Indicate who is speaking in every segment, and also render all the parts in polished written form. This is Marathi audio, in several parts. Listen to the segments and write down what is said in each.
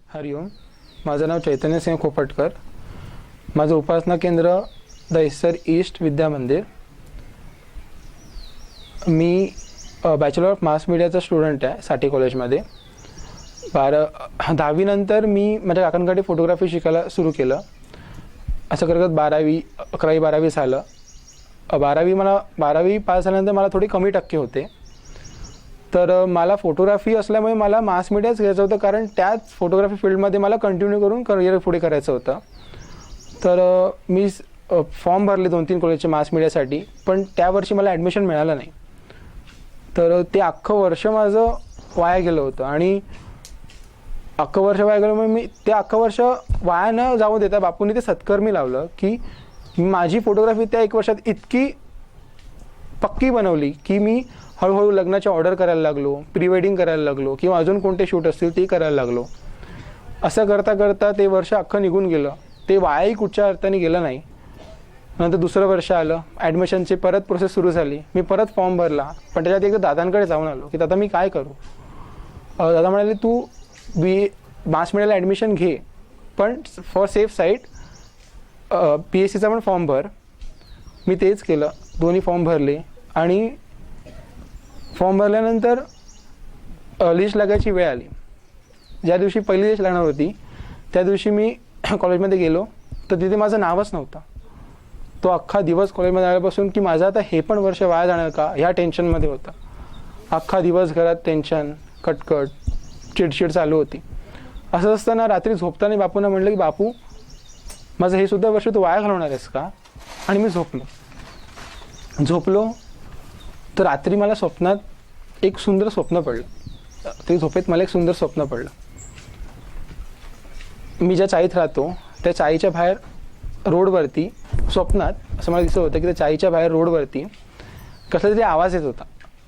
Speaker 1: हरिओम. माझं नाव चैतन्य सिंह खोपटकर. माझं उपासना केंद्र दहिसर ईस्ट विद्या मंदिर. मी बॅचलर ऑफ मास मीडियाचा स्टुडंट आहे साठे कॉलेजमध्ये. 10वी नंतर मी माझ्या काकांकडे फोटोग्राफी शिकायला सुरू केलं. असं करत 12वी 11वी 12वी झालं. 12वी पास झाल्यानंतर मला थोडे कमी टक्के होते. तर मला फोटोग्राफी असल्यामुळे मला मास मीडियाच घ्यायचं होतं, कारण त्याच फोटोग्राफी फील्डमध्ये मला कंटिन्यू करून करिअर पुढे करायचं होतं. तर मी फॉर्म भरले 2-3 कॉलेजचे मास मीडियासाठी, पण त्या वर्षी मला ॲडमिशन मिळालं नाही. तर ते अख्खं वर्ष माझं वाया गेलं होतं. आणि अख्खं वर्ष वाया गेलं मी ते अख्खं वर्ष वाया न जाऊ देता बापूंनी ते सत्कर्मी लावलं की माझी फोटोग्राफी त्या 1 वर्षात इतकी पक्की बनवली की मी हळूहळू लग्नाची ऑर्डर करायला लागलो, प्री वेडिंग करायला लागलो, किंवा अजून कोणते शूट असतील ते करायला लागलो. असं करता करता ते वर्ष अख्खं निघून गेलं. ते वायाही कुठच्या अर्थाने गेलं नाही. नंतर दुसरं वर्ष आलं, ॲडमिशनची परत प्रोसेस सुरू झाली. मी परत फॉर्म भरला, पण त्याच्यात एकदा दादांकडे जाऊन आलो की दादा मी काय करू. दादा म्हणाले तू मास मीडियाला ॲडमिशन घे, पण फॉर सेफ साईड PSCचा पण फॉर्म भर. मी तेच केलं, दोन्ही फॉर्म भरले. आणि फॉर्म भरल्यानंतर लिस्ट लागायची वेळ आली. ज्या दिवशी पहिली लिस्ट लागणार होती त्या दिवशी मी कॉलेजमध्ये गेलो, तर तिथे माझं नावच नव्हतं. तो अख्खा दिवस कॉलेजमध्ये आल्यापासून की माझं आता हे पण वर्ष वाया जाणार का ह्या टेन्शनमध्ये होता. अख्खा दिवस घरात टेन्शन, कटकट, चिडचिड चालू होती. असं असताना रात्री झोपताना बापूंना म्हटलं की बापू माझं हे सुद्धा वर्ष तू वाया घालवणार आहेस का. आणि मी झोपलो तर रात्री मला स्वप्नात एक सुंदर स्वप्न पडलं. ते झोपेत मला एक सुंदर स्वप्न पडलं. मी ज्या चाळीत राहतो त्या चाळीच्या बाहेर रोडवरती स्वप्नात असं मला दिसत होतं की त्या चाळीच्या बाहेर रोडवरती कसला तरी आवाज येत होता.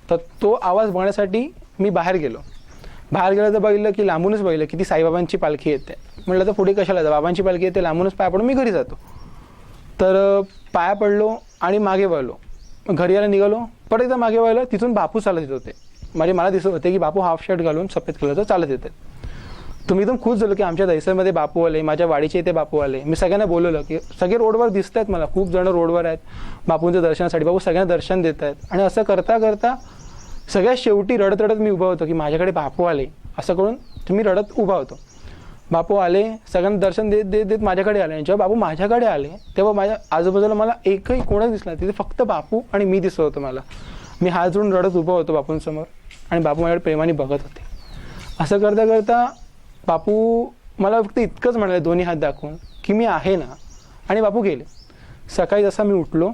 Speaker 1: तर तो आवाज बघण्यासाठी मी बाहेर गेलो तर बघितलं की लांबूनच बघितलं की ती साईबाबांची पालखी येते. म्हटलं तर पुढे कशाला, बाबांची पालखी येते, लांबूनच पाया पडून मी घरी जातो. तर पाया पडलो आणि मागे वळलो. घरी यायला निघालो, परत एकदा मागे वळलं, तिथून बापू चालत येत होते. मला दिसत होते की बापू हाफ शर्ट घालून सफेद कलरचं चालत येते. तुम्ही एकदम खुश झालो की आमच्या दहिसरमध्ये बापू आले, माझ्या वाडीचे इथे बापू आले. मी सगळ्यांना बोलवलं की सगळे रोडवर दिसत आहेत, मला खूप जण रोडवर आहेत बापूंच्या दर्शनासाठी. बापू सगळ्यांना दर्शन देत आहेत. आणि असं करता करता सगळ्यात शेवटी रडत रडत मी उभा होतो की माझ्याकडे बापू आले. असं करून मी रडत उभा होतो. बापू आले, सगळ्यांना दर्शन देत देत देत माझ्याकडे आले. आणि जेव्हा बापू माझ्याकडे आले तेव्हा माझ्या आजूबाजूला मला एकही कोणच दिसला. तिथे फक्त बापू आणि मी दिसत होतो मला. मी हात जोडून रडत उभा होतो बापूंसमोर आणि बापू माझ्याकडे प्रेमाने बघत होते. असं करता करता बापू मला फक्त इतकंच म्हणाले दोन्ही हात दाखवून की मी आहे ना. आणि बापू गेले. सकाळी जसा मी उठलो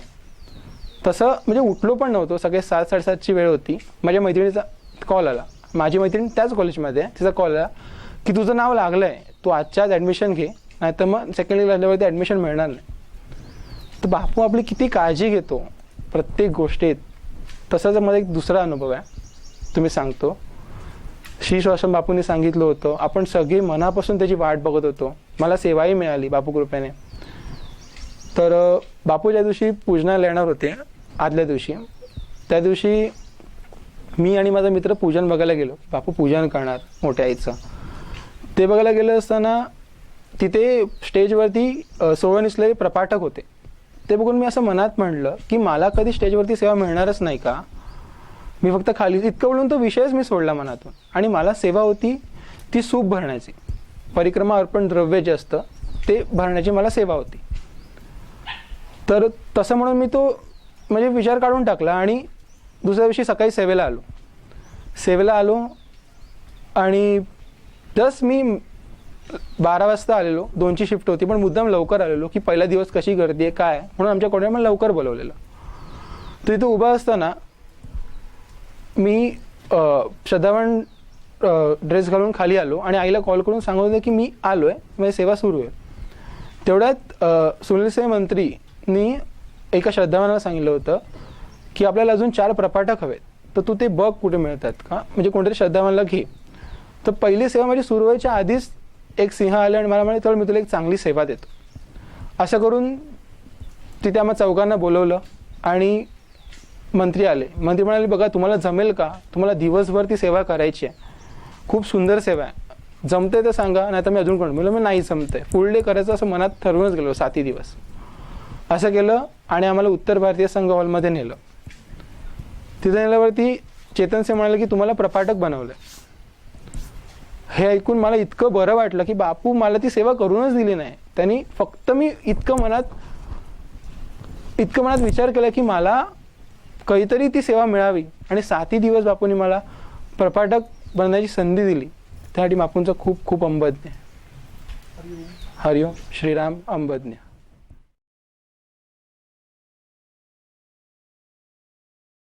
Speaker 1: तसं म्हणजे उठलो पण नव्हतो. सकाळी 7-7:30ची वेळ होती. माझ्या मैत्रिणीचा कॉल आला. माझी मैत्रीण त्याच कॉलेजमध्ये आहे. तिचा कॉल आला की तुझं नाव लागलं आहे, तू आजच्याच ॲडमिशन घे, नाही तर मग सेकंड इयर लागल्यावरती ॲडमिशन मिळणार नाही. तर बापू आपली किती काळजी घेतो प्रत्येक गोष्टीत. तसाच मला एक दुसरा अनुभव आहे, तुम्ही सांगतो. श्री श्वासम बापूंनी सांगितलं होतं, आपण सगळी मनापासून त्याची वाट बघत होतो. मला सेवाही मिळाली बापू कृपेने. तर बापू ज्या दिवशी पूजनाला येणार होते आदल्या दिवशी, त्या दिवशी मी आणि माझा मित्र पूजन बघायला गेलो. बापू पूजन करणार मोठ्या आईचं. ते बघायला गेलं असताना तिथे स्टेजवरती 16 निसलेले प्रपाठक होते. ते बघून मी असं मनात म्हणलं की मला कधी स्टेजवरती सेवा मिळणारच नाही का. मी फक्त खाली इतकं बोलून तो विषयच मी सोडला मनातून. आणि मला सेवा होती ती सूप भरण्याची, परिक्रमा अर्पण द्रव्य जे असतं ते भरण्याची मला सेवा होती. तर तसं म्हणून मी तो म्हणजे विचार काढून टाकला. आणि दुसऱ्या दिवशी सकाळी सेवेला आलो आणि जस्ट मी 12 वाजता आलेलो. 2ची शिफ्ट होती, पण मुद्दाम लवकर आलेलो की पहिला दिवस कशी गर्दी आहे काय, म्हणून आमच्या कॉलेजला मला लवकर बोलवलेलं. तर इथं उभा असताना मी श्रद्धावान ड्रेस घालून खाली आलो आणि आईला कॉल करून सांगत होते की मी आलो आहे, माझी सेवा सुरू आहे. तेवढ्यात सुनील सेन मंत्रीनी एका श्रद्धावानाला सांगितलं होतं की आपल्याला अजून 4 प्रपाठक हवेत, तर तू ते बघ कुठे मिळतात का, म्हणजे कोणतरी श्रद्धावानाला घे. तर पहिली सेवा माझी सुरू व्हायच्या आधीच एक सिंह आले आणि मला म्हणे तर मी तुला एक चांगली सेवा देतो. असं करून तिथे आम्हा चौघांना बोलवलं आणि मंत्री आले. मंत्री म्हणाले बघा तुम्हाला जमेल का, तुम्हाला दिवसभर ती सेवा करायची आहे, खूप सुंदर सेवा आहे, जमते तर सांगा, नाही तर मी अजून कोण म्हणलं मी नाही जमतंय, फुल डे करायचं असं मनात ठरवूनच गेलो 7 दिवस. असं केलं आणि आम्हाला उत्तर भारतीय संघ हॉलमध्ये नेलं. तिथे नेल्यावरती चेतन से म्हणाले की तुम्हाला प्रपाठक बनवलं. हे ऐकून मला इतकं बरं वाटलं की बापू मला ती सेवा करूनच दिली नाही, त्यांनी फक्त मी इतकं मनात विचार केला की मला काहीतरी ती सेवा मिळावी आणि 7 दिवस बापूंनी मला प्रपाठक बनण्याची संधी दिली. त्यासाठी बापूंचा खूप खूप अंबज्ञ. हरिओम. श्रीराम अंबज्ञ.